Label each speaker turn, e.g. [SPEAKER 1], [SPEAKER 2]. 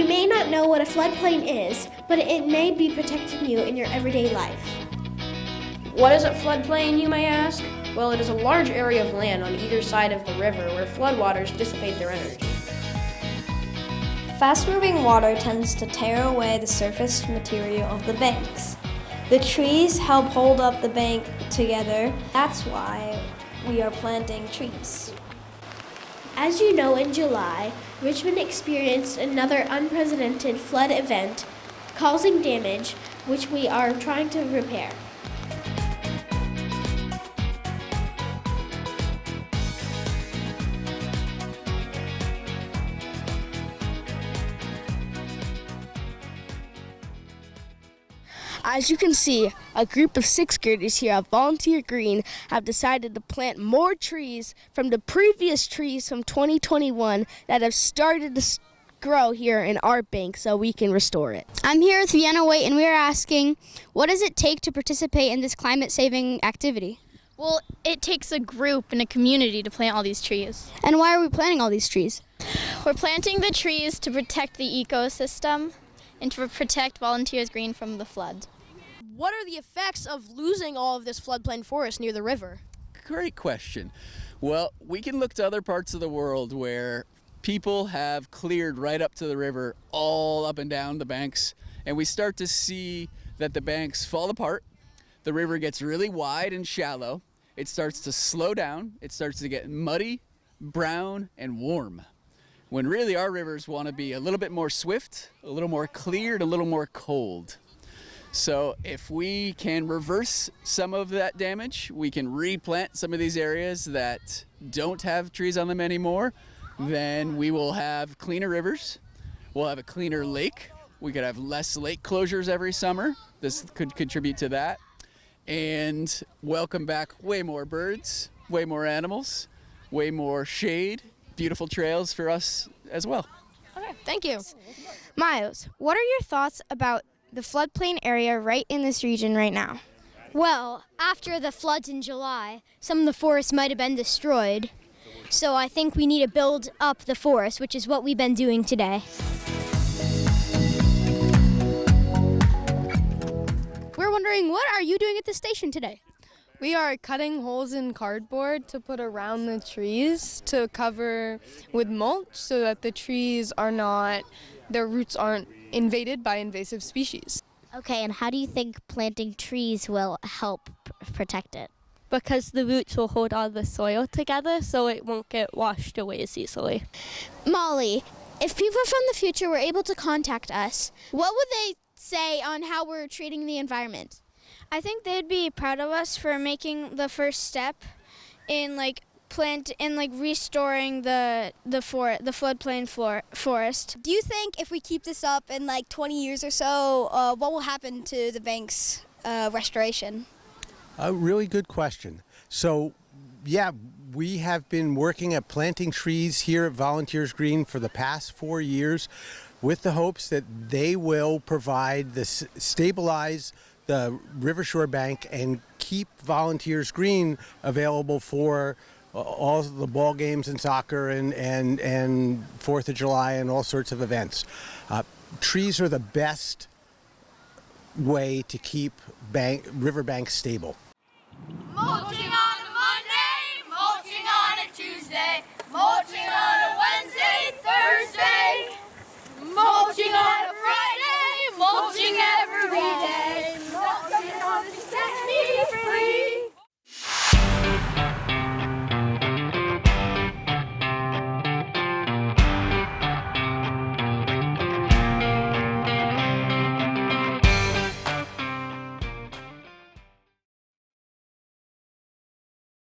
[SPEAKER 1] You may not know what a floodplain is, but it may be protecting you in your everyday life.
[SPEAKER 2] What is a floodplain, you may ask? Well, it is a large area of land on either side of the river where floodwaters dissipate their energy.
[SPEAKER 3] Fast-moving water tends to tear away the surface material of the banks. The trees help hold up the bank together. That's why we are planting trees.
[SPEAKER 1] As you know, in July, Richmond experienced another unprecedented flood event, causing damage which we are trying to repair.
[SPEAKER 4] As you can see, a group of sixth graders here at Volunteer Green have decided to plant more trees from the previous trees from 2021 that have started to grow here in our bank so we can restore it.
[SPEAKER 5] I'm here with Vienna Waite, and we are asking, what does it take to participate in this climate-saving activity?
[SPEAKER 6] Well, it takes a group and a community to plant all these trees.
[SPEAKER 5] And why are we planting all these trees?
[SPEAKER 6] We're planting the trees to protect the ecosystem and to protect Volunteers Green from the flood.
[SPEAKER 2] What are the effects of losing all of this floodplain forest near the river?
[SPEAKER 7] Great question. Well, we can look to other parts of the world where people have cleared right up to the river, all up and down the banks, and we start to see that the banks fall apart. The river gets really wide and shallow. It starts to slow down. It starts to get muddy, brown, and warm. When really our rivers want to be a little bit more swift, a little more cleared, a little more cold. So if we can reverse some of that damage, we can replant some of these areas that don't have trees on them anymore, then we will have cleaner rivers, we'll have a cleaner lake, we could have less lake closures every summer. This could contribute to that. And welcome back way more birds, way more animals, way more shade, beautiful trails for us as well.
[SPEAKER 4] Okay, thank you. Miles, what are your thoughts about the floodplain area right in this region right now?
[SPEAKER 5] Well, after the floods in July, some of the forests might have been destroyed. So I think we need to build up the forest, which is what we've been doing today.
[SPEAKER 4] We're wondering, what are you doing at the station today?
[SPEAKER 8] We are cutting holes in cardboard to put around the trees to cover with mulch so that the trees are not, their roots aren't invaded by invasive species.
[SPEAKER 9] Okay, and how do you think planting trees will help protect it?
[SPEAKER 10] Because the roots will hold all the soil together so it won't get washed away as easily.
[SPEAKER 1] Molly, if people from the future were able to contact us, what would they say on how we're treating the environment?
[SPEAKER 11] I think they'd be proud of us for making the first step in restoring the floodplain forest.
[SPEAKER 3] Do you think if we keep this up in 20 years or so, what will happen to the bank's restoration?
[SPEAKER 12] A really good question. So, yeah, we have been working at planting trees here at Volunteers Green for the past 4 years with the hopes that they will provide stabilize the river shore bank and keep Volunteers Green available for all the ball games and soccer and 4th of July and all sorts of events. Trees are the best way to keep riverbanks stable.
[SPEAKER 13] Mulching on a Monday, mulching on a Tuesday, mulching on